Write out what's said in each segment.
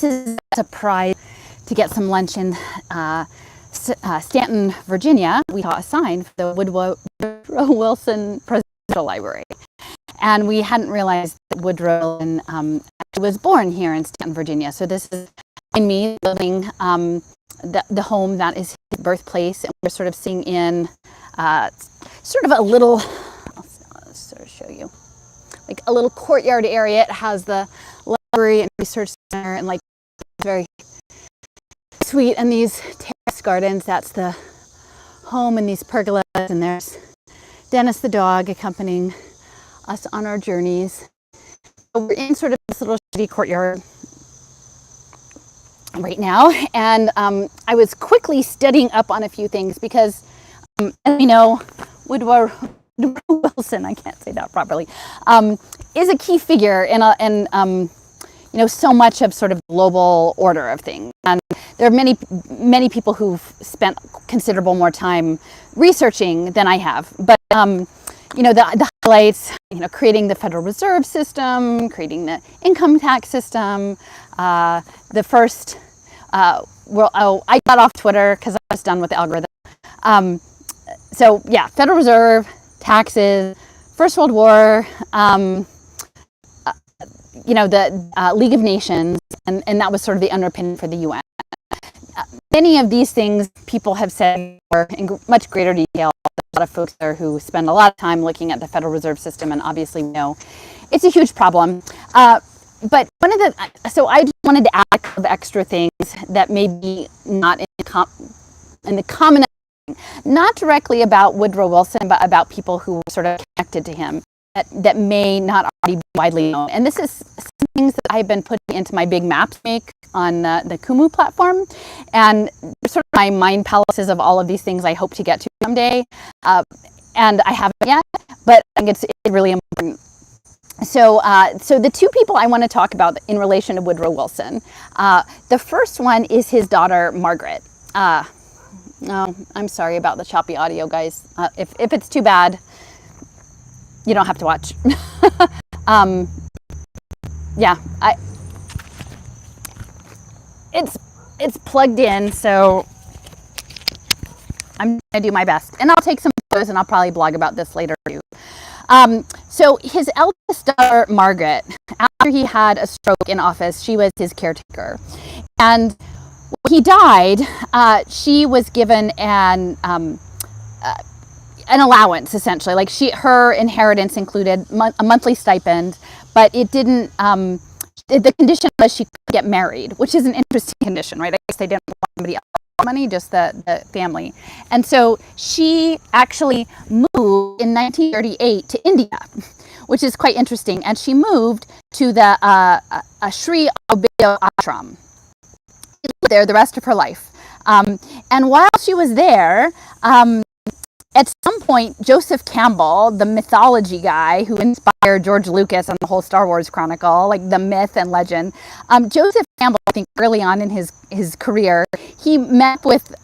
this is a surprise to get some lunch in Staunton, Virginia. We saw a sign for the Woodrow Wilson Presidential Library. And we hadn't realized that Woodrow was born here in Staunton, Virginia. So this is me living the home that is his birthplace. And we're sort of seeing in sort of a little, I'll sort of show you, like a little courtyard area. It has the library and research center and like very sweet. And these terrace gardens, that's the home, and these pergolas. And there's Dennis the dog accompanying us on our journeys. So we're in sort of this little shady courtyard right now, and I was quickly studying up on a few things because, as we know, Woodrow Wilson, I can't say that properly, is a key figure in so much of sort of global order of things. And there are many people who've spent considerable more time researching than I have, but the highlights, creating the Federal Reserve System, creating the income tax system, the first, I got off Twitter because I was done with the algorithm. So yeah, Federal Reserve, taxes, First World War, the League of Nations, and that was sort of the underpinning for the UN. Many of these things people have said in much greater detail. A lot of folks there who spend a lot of time looking at the Federal Reserve System, and obviously we know it's a huge problem. But so I just wanted to add a couple of extra things that may be not in the common, not directly about Woodrow Wilson, but about people who were sort of connected to him that may not already be widely known. And this is some things that I've been putting into my big maps make on the Kumu platform, and sort of my mind palaces of all of these things I hope to get to someday. And I haven't yet, but I think it's really important. So the two people I want to talk about in relation to Woodrow Wilson, the first one is his daughter, Margaret. No, I'm sorry about the choppy audio, guys. If it's too bad, you don't have to watch. It's plugged in, so I'm gonna do my best, and I'll take some photos, and I'll probably blog about this later too. So his eldest daughter, Margaret, after he had a stroke in office, she was his caretaker, and when he died, she was given an allowance, essentially. Like her inheritance included a monthly stipend, but it didn't. The condition was she could get married, which is an interesting condition, right? I guess they didn't want somebody else money, just the family. And so she actually moved in 1938 to India, which is quite interesting. And she moved to the Sri Aurobindo ashram. She lived there the rest of her life. And while she was there, at some point, Joseph Campbell, the mythology guy who inspired George Lucas and the whole Star Wars chronicle, like the myth and legend, Joseph Campbell, I think early on in his career, he met with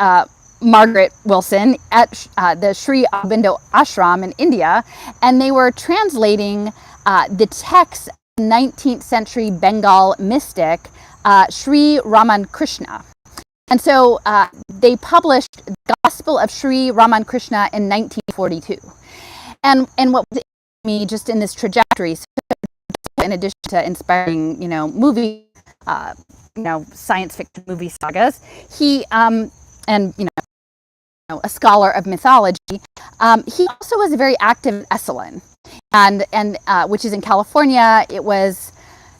Margaret Wilson at the Sri Aurobindo ashram in India, and they were translating the text of 19th century Bengal mystic Sri Ramakrishna. And so they published the Gospel of Sri Ramakrishna in 1942. And what was me just in this trajectory, so in addition to inspiring, movie, science fiction movie sagas, he a scholar of mythology, he also was very active in Esalen, and which is in California. It was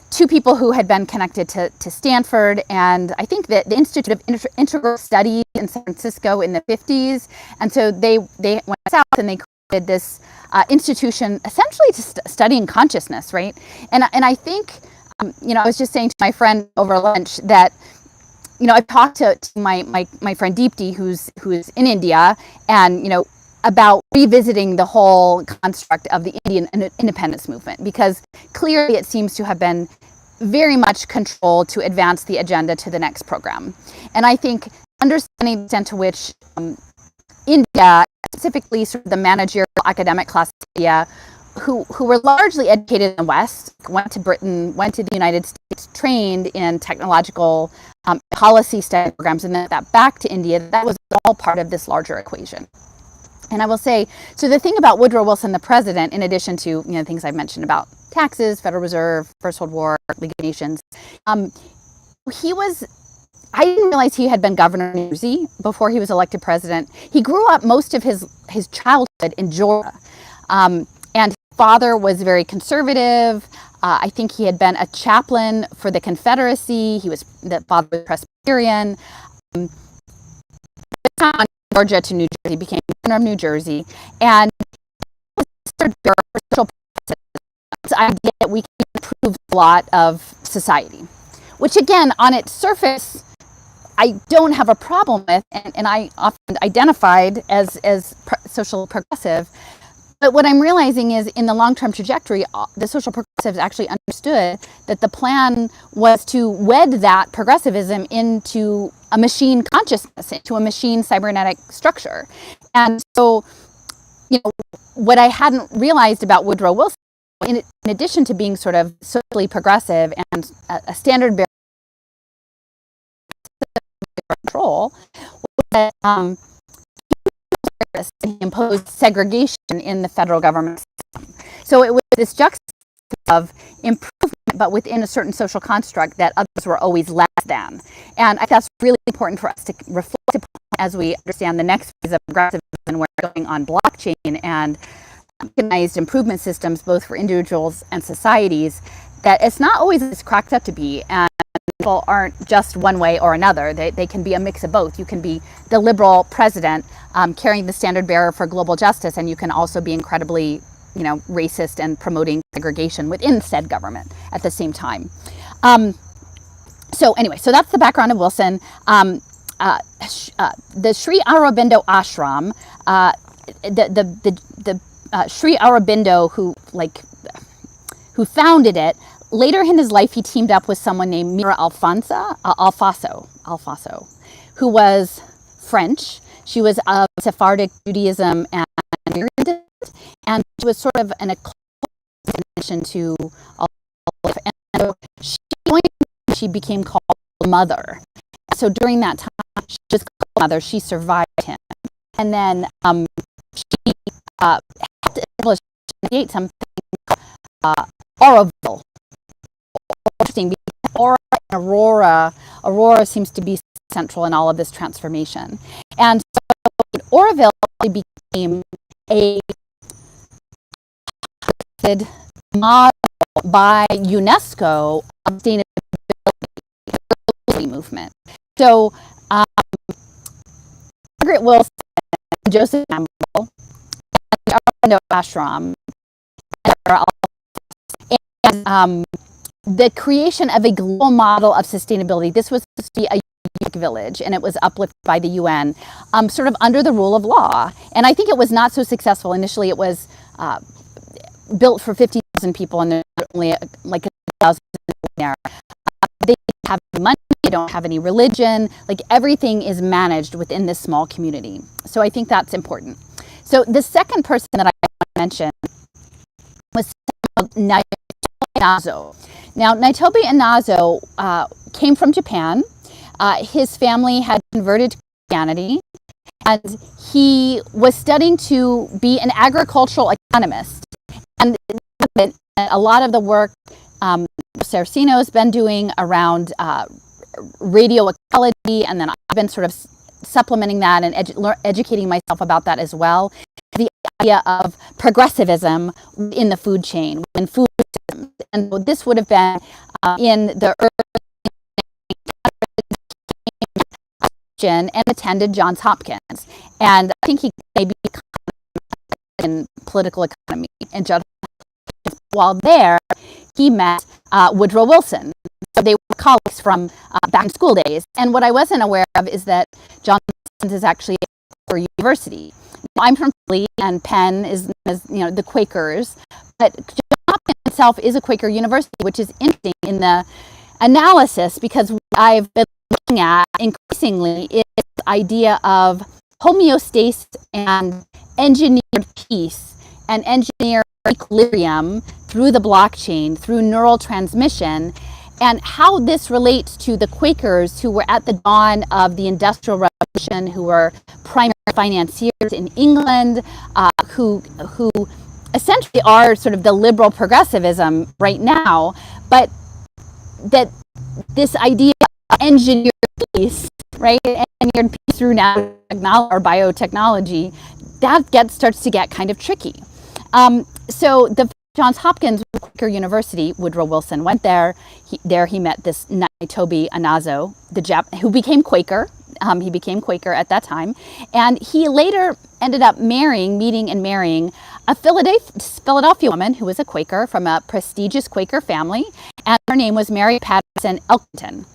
two people who had been connected to Stanford, and I think that the Institute of Integral Studies in San Francisco in the 50s. And so they went south and they created this institution essentially to studying consciousness, right? And I think, I was just saying to my friend over lunch that, I've talked to my friend Deepti, who's in India, and, about revisiting the whole construct of the Indian independence movement, because clearly it seems to have been very much controlled to advance the agenda to the next program. And I think understanding the extent to which India, specifically sort of the managerial academic class of India, who were largely educated in the West, went to Britain, went to the United States, got trained in technological policy study programs and then that back to India, that was all part of this larger equation. And I will say, so the thing about Woodrow Wilson, the president, in addition to things I've mentioned about taxes, Federal Reserve, First World War, League of Nations, I didn't realize he had been governor of New Jersey before he was elected president. He grew up most of his childhood in Georgia. And his father was very conservative. I think he had been a chaplain for the Confederacy. The father was Presbyterian. Georgia to New Jersey, became governor of New Jersey, and this idea that we can improve a lot of society, which again, on its surface, I don't have a problem with, and I often identified as social progressive. But what I'm realizing is in the long-term trajectory, the social progressives actually understood that the plan was to wed that progressivism into a machine consciousness, into a machine cybernetic structure. And so, what I hadn't realized about Woodrow Wilson, in addition to being sort of socially progressive and a standard bearer control, was that he imposed segregation in the federal government system. So it was this juxtaposition of improvement, but within a certain social construct that others were always less than. And I think that's really important for us to reflect upon as we understand the next phase of progressivism, where we're going on blockchain and organized improvement systems, both for individuals and societies, that it's not always as cracked up to be. And people aren't just one way or another. They can be a mix of both. You can be the liberal president carrying the standard bearer for global justice, and you can also be incredibly, racist and promoting segregation within said government at the same time. So that's the background of Wilson. The Sri Aurobindo ashram, the Sri Aurobindo who founded it. Later in his life, he teamed up with someone named Mira Alfaso, who was French. She was of Sephardic Judaism and she was sort of an addition to all of it. And so she became called Mother. So during that time, she was called Mother. She survived him. And then she had to establish something Auroville. Interesting, because Aura and Aurora seems to be central in all of this transformation. And so Auroville became a model by UNESCO of sustainability movement. So Margaret Wilson, Joseph Campbell, and the Ashram, and the creation of a global model of sustainability. This was supposed to be a unique village, and it was uplifted by the UN, sort of under the rule of law. And I think it was not so successful. Initially, it was built for 50,000 people, and there's only like 1,000 there. They don't have any money, they don't have any religion. Like, everything is managed within this small community. So I think that's important. So the second person that I want to mention was Naitobe Inazo. Now, Naitobe Inazo came from Japan. His family had converted to Christianity, and he was studying to be an agricultural economist. And a lot of the work Saraceno's been doing around radio ecology, and then I've been sort of supplementing that and educating myself about that as well. The idea of progressivism in the food chain, in food systems. And so this would have been in the early and attended Johns Hopkins. And I think he maybe in political economy. And while there, he met Woodrow Wilson. So they were colleagues from back in school days. And what I wasn't aware of is that Johns Hopkins is actually a university. Now, I'm from Philly, and Penn is the Quakers. But Johns Hopkins itself is a Quaker university, which is interesting in the analysis, because what I've been looking at increasingly is this idea of homeostasis and engineered peace and engineered equilibrium through the blockchain, through neural transmission. And how this relates to the Quakers who were at the dawn of the Industrial Revolution, who were primary financiers in England, who essentially are sort of the liberal progressivism right now, but that this idea of engineered peace, right, engineered peace through nanotechnology or biotechnology, that starts to get kind of tricky. So the Johns Hopkins Quaker University, Woodrow Wilson went there. He met this Nitobe Anazo, who became Quaker. He became Quaker at that time. And he later ended up meeting and marrying a Philadelphia woman who was a Quaker from a prestigious Quaker family. And her name was Mary Patterson Elkington.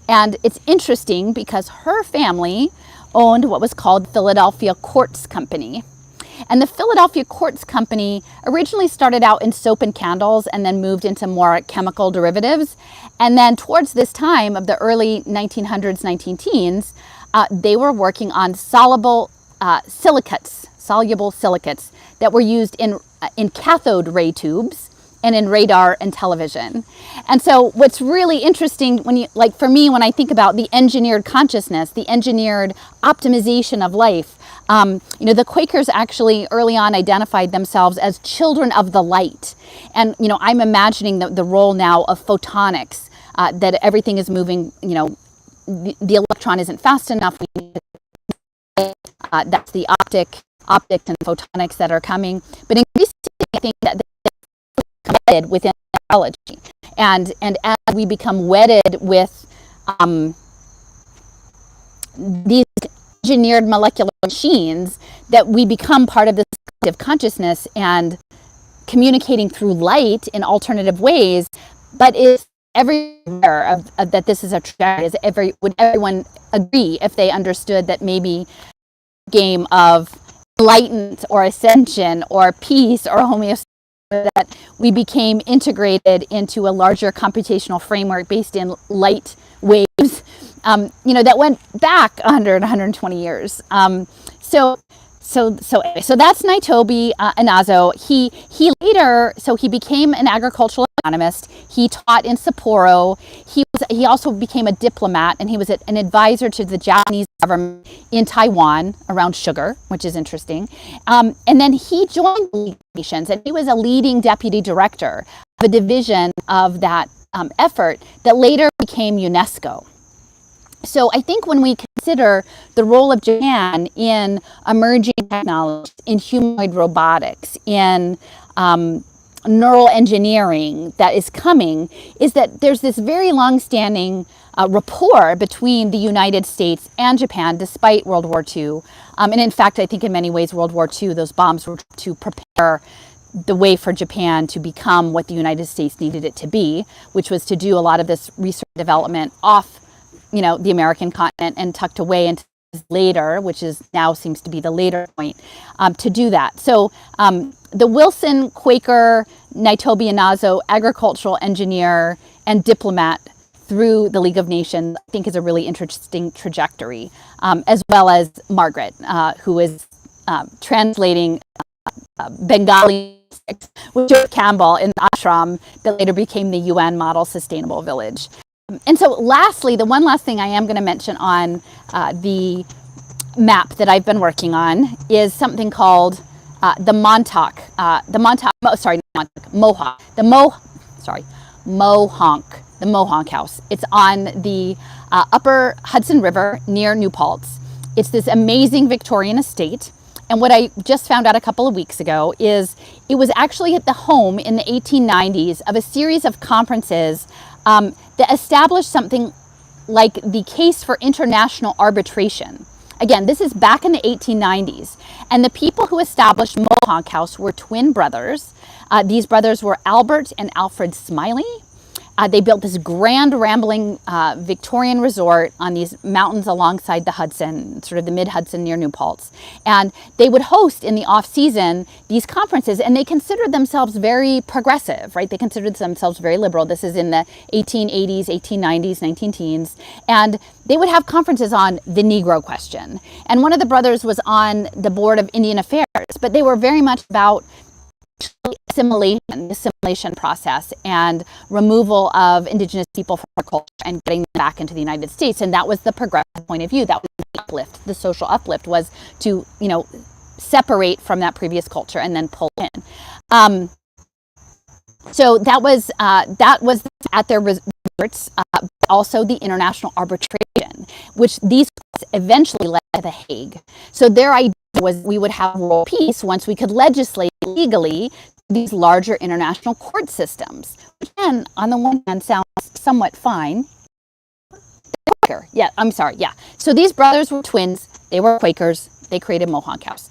And it's interesting because her family owned what was called Philadelphia Quartz Company. And the Philadelphia Quartz Company originally started out in soap and candles and then moved into more chemical derivatives. And then towards this time of the early 1900s, 19-teens, they were working on soluble silicates that were used in cathode ray tubes and in radar and television. And so what's really interesting for me, when I think about the engineered consciousness, the engineered optimization of life, the Quakers actually early on identified themselves as children of the light. And, I'm imagining the role now of photonics, that everything is moving, the electron isn't fast enough. That's the optics and photonics that are coming. But increasingly, I think that they're wedded within biology. And as we become wedded with these engineered molecular machines, that we become part of this collective consciousness and communicating through light in alternative ways. But is everywhere that this is a tragedy? Would everyone agree if they understood that maybe a game of enlightenment or ascension or peace or homeostasis, that we became integrated into a larger computational framework based in light waves, that went back 100, 120 years. So that's Nitobe Anazo. He became an agricultural economist. He taught in Sapporo. He also became a diplomat, and he was an advisor to the Japanese government in Taiwan around sugar, which is interesting. And then he joined the League of Nations, and he was a leading deputy director of a division of that effort that later became UNESCO. So I think when we consider the role of Japan in emerging technologies, in humanoid robotics, in neural engineering that is coming, is that there's this very long-standing rapport between the United States and Japan despite World War II. And in fact, I think in many ways World War II, those bombs were to prepare the way for Japan to become what the United States needed it to be, which was to do a lot of this research and development off the American continent and tucked away into later, which is now seems to be the later point, to do that. So the Wilson Quaker Nitobe Anazo agricultural engineer and diplomat through the League of Nations, I think, is a really interesting trajectory, as well as Margaret, who is translating Bengali with George Campbell in the ashram that later became the UN Model Sustainable Village. And so lastly, the one last thing I am going to mention on the map that I've been working on is something called the Mohonk House. It's on the upper Hudson River near New Paltz. It's this amazing Victorian estate. And what I just found out a couple of weeks ago is it was actually at the home in the 1890s of a series of conferences that established something like the case for international arbitration. Again, this is back in the 1890s. And the people who established Mohonk House were twin brothers. These brothers were Albert and Alfred Smiley. They built this grand rambling Victorian resort on these mountains alongside the Hudson, sort of the mid-Hudson near New Paltz. And they would host in the off-season these conferences, and they considered themselves very progressive, right? They considered themselves very liberal. This is in the 1880s, 1890s, 19-teens. And they would have conferences on the Negro question. And one of the brothers was on the board of Indian Affairs, but they were very much about the assimilation process and removal of indigenous people from our culture and getting them back into the United States. And that was the progressive point of view. That was the uplift. The social uplift was to, separate from that previous culture and then pull in. So that was at their resorts, also the international arbitration, which these eventually led to The Hague. So their idea was we would have world peace once we could legislate legally these larger international court systems, which again, on the one hand, sounds somewhat fine. Yeah, I'm sorry. Yeah. So these brothers were twins. They were Quakers. They created Mohawk House.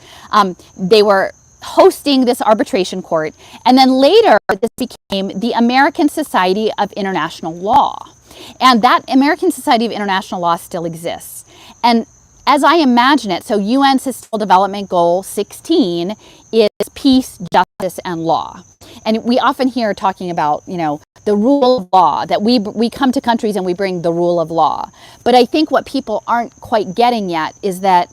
They were hosting this arbitration court. And then later, this became the American Society of International Law. And that American Society of International Law still exists. And as I imagine it, so UN Sustainable Development Goal 16 is peace, justice, and law. And we often hear talking about, the rule of law, that we come to countries and we bring the rule of law. But I think what people aren't quite getting yet is that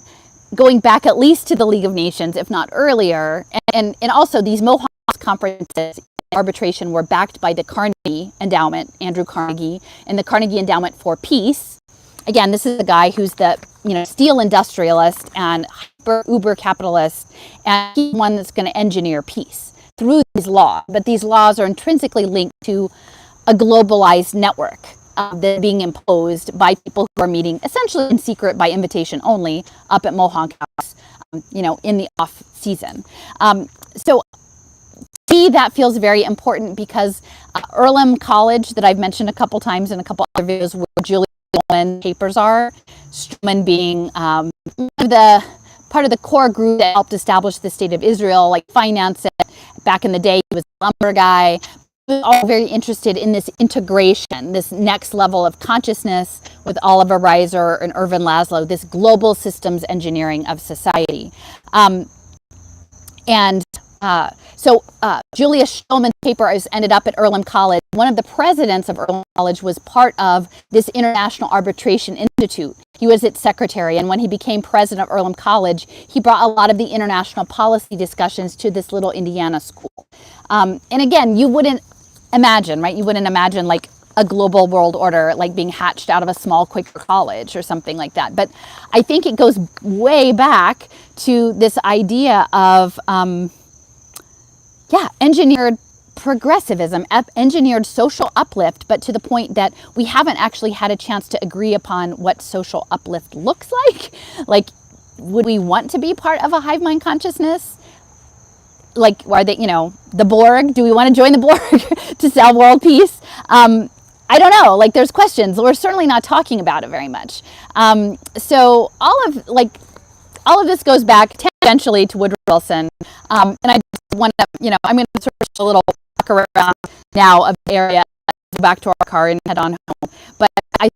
going back at least to the League of Nations, if not earlier, and also these Mohawk conferences arbitration were backed by the Carnegie Endowment, Andrew Carnegie, and the Carnegie Endowment for Peace. Again, this is a guy who's the steel industrialist and uber capitalist, and he's one that's going to engineer peace through these laws. But these laws are intrinsically linked to a globalized network that are being imposed by people who are meeting essentially in secret by invitation only up at Mohawk House, in the off season. So to me, that feels very important because Earlham College, that I've mentioned a couple times in a couple other videos, where Julia Struman papers are, Struman being the part of the core group that helped establish the state of Israel, like finance it. Back in the day, he was a lumber guy. He was all very interested in this integration, this next level of consciousness with Oliver Reiser and Irvin Laszlo, this global systems engineering of society. So Julia Schulman's paper has ended up at Earlham College. One of the presidents of Earlham College was part of this International Arbitration Institute. He was its secretary, and when he became president of Earlham College, he brought a lot of the international policy discussions to this little Indiana school. And again, you wouldn't imagine, right? You wouldn't imagine like a global world order like being hatched out of a small Quaker college or something like that. But I think it goes way back to this idea of engineered progressivism, engineered social uplift, but to the point that we haven't actually had a chance to agree upon what social uplift looks like. Like, would we want to be part of a hive mind consciousness? Like, are they, the Borg? Do we want to join the Borg to sell world peace? I don't know. Like, there's questions. We're certainly not talking about it very much. So all of this goes back tangentially to Woodrow Wilson. And I just want to, I'm going to sort of a little walk around now of the area, go back to our car and head on home. But I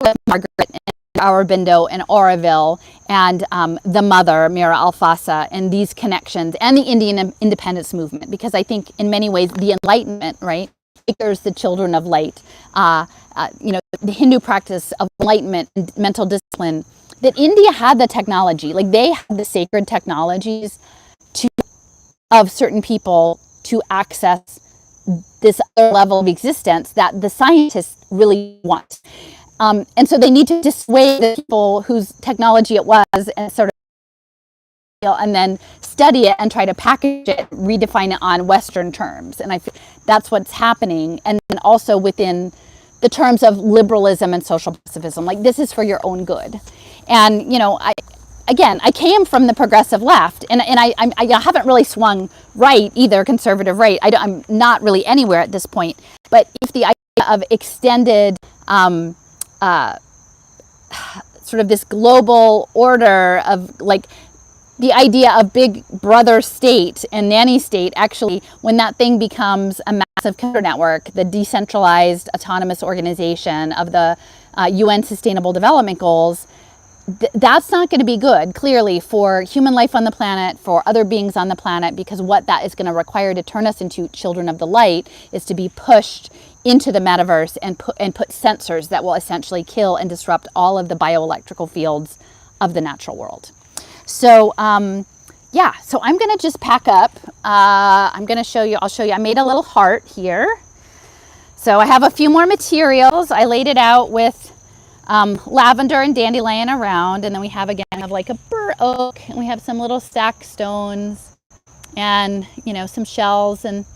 think Margaret and Aurobindo and Oroville and the mother, Mira Alfasa, and these connections and the Indian independence movement, because I think in many ways the Enlightenment, right? There's the children of light, the Hindu practice of enlightenment and mental discipline, that India had the technology, like they had the sacred technologies of certain people to access this other level of existence that the scientists really want. And so they need to dissuade the people whose technology it was and sort of, and then study it and try to package it, redefine it on Western terms. And I feel that's what's happening. And then also within the terms of liberalism and social pacifism, like this is for your own good. And, I came from the progressive left, and I haven't really swung right either, conservative right. I'm not really anywhere at this point. But if the idea of extended sort of this global order of like the idea of big brother state and nanny state, actually, when that thing becomes a massive computer network, the decentralized autonomous organization of the UN Sustainable Development Goals, that's not going to be good, clearly, for human life on the planet, for other beings on the planet, because what that is going to require to turn us into children of the light is to be pushed into the metaverse and put sensors that will essentially kill and disrupt all of the bioelectrical fields of the natural world. So, yeah, so I'm gonna just pack up. I'm gonna show you, I'll show you, I made a little heart here. So I have a few more materials. I laid it out with lavender and dandelion around, and then we have, again, like a bur oak, and we have some little stack stones, and some shells, and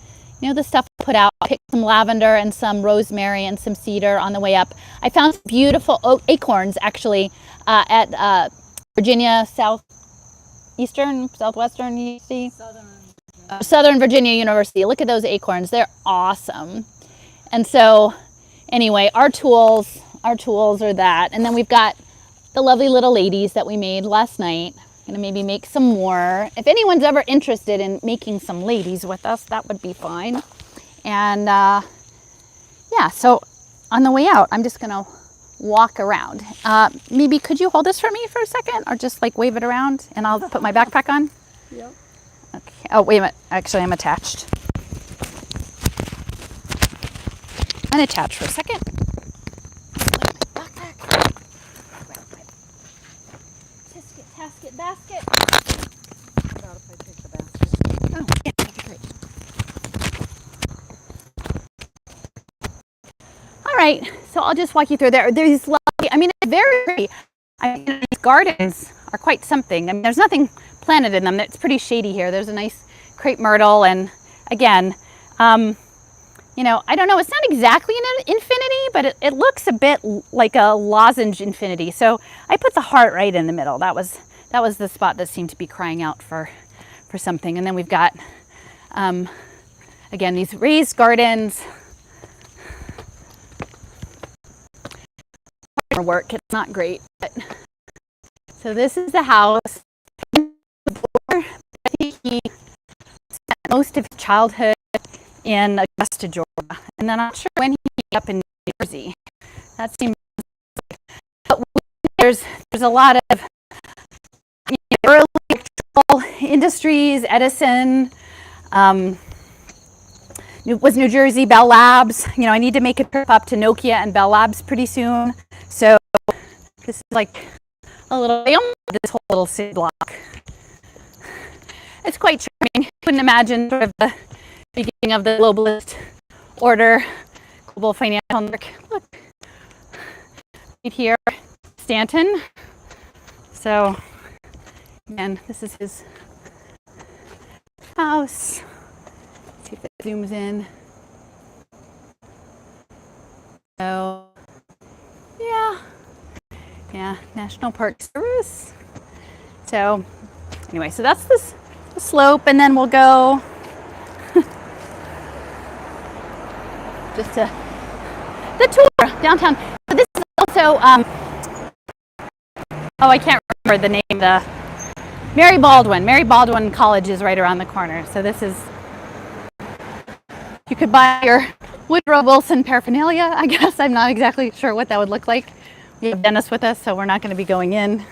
the stuff I put out. I picked some lavender and some rosemary and some cedar on the way up. I found some beautiful acorns, actually, at Virginia Southwestern University? Southern Virginia University. Look at those acorns. They're awesome. And so anyway, our tools are that. And then we've got the lovely little ladies that we made last night. I'm gonna maybe make some more. If anyone's ever interested in making some ladies with us, that would be fine. And yeah, so on the way out, I'm just gonna walk around. Maybe could you hold this for me for a second, or just like wave it around and I'll put my backpack on? Yep. Okay. Oh, wait a minute. Actually, I'm attached. Unattached for a second. My backpack. Tasket, basket. How about if I take the basket? Oh, yeah, that'd be great. All right, so I'll just walk you through there. There's lovely, I mean, it's very, these gardens are quite something. I mean, there's nothing planted in them. It's pretty shady here. There's a nice crepe myrtle, and again, I don't know, it's not exactly an infinity, but it looks a bit like a lozenge infinity. So I put the heart right in the middle. That was the spot that seemed to be crying out for something. And then we've got, again, these raised gardens. Work, it's not great, but so this is the house. I think he spent most of his childhood in Augusta, Georgia, and then I'm not sure when he ended up in New Jersey. That seems, but there's a lot of early electrical industries. Edison, was New Jersey, Bell Labs. I need to make a trip up to Nokia and Bell Labs pretty soon. So this is like a little, this whole little city block. It's quite charming. Couldn't imagine sort of the beginning of the globalist order, global financial network. Look, right here, Staunton. So again, this is his house. Let's see if it zooms in. So yeah, National Park Service. So anyway, so that's the slope, and then we'll go just to the tour downtown. So this is also, oh, I can't remember the name, the Mary Baldwin College is right around the corner. So this is, you could buy your Woodrow Wilson paraphernalia, I guess. I'm not exactly sure what that would look like. We have Dennis with us, so we're not going to be going in.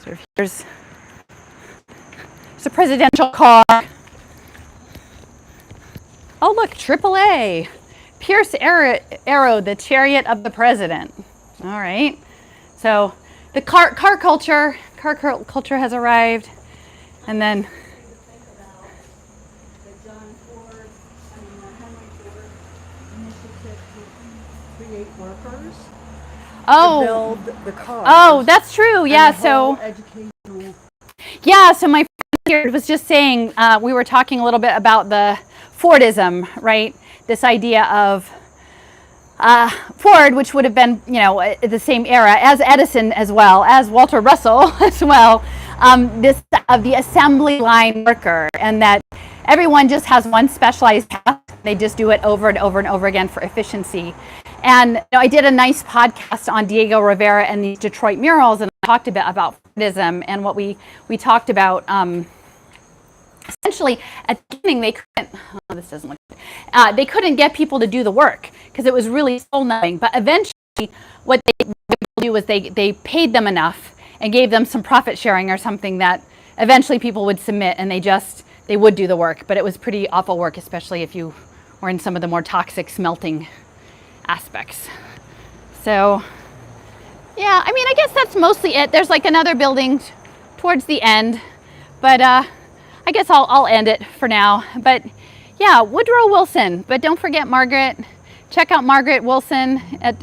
So here's a presidential car. Oh, look, AAA. Pierce Arrow, the chariot of the president. All right. So the car culture has arrived, and then Henry Ford initiative to create workers to build the cars. Oh, that's true. Yeah. So educational. Yeah. So my friend here was just saying, we were talking a little bit about the Fordism, right? This idea of Ford, which would have been, the same era as Edison, as well as Walter Russell as well, this of the assembly line worker, and that everyone just has one specialized task. They just do it over and over and over again for efficiency. And I did a nice podcast on Diego Rivera and these Detroit murals, and I talked a bit about Fordism, and what we talked about. Essentially, at the beginning, they couldn't. Oh, this doesn't look good. They couldn't get people to do the work because it was really soul numbing. But eventually, what they would do was they paid them enough and gave them some profit sharing or something that eventually people would submit, and they would do the work. But it was pretty awful work, especially if you or in some of the more toxic smelting aspects. So yeah, I mean, I guess that's mostly it. There's like another building towards the end, but I guess I'll end it for now. But yeah, Woodrow Wilson. But don't forget Margaret. Check out Margaret Wilson at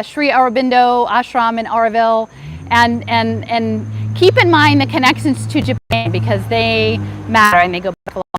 Sri Aurobindo Ashram in Auroville, and keep in mind the connections to Japan, because they matter and they go back a long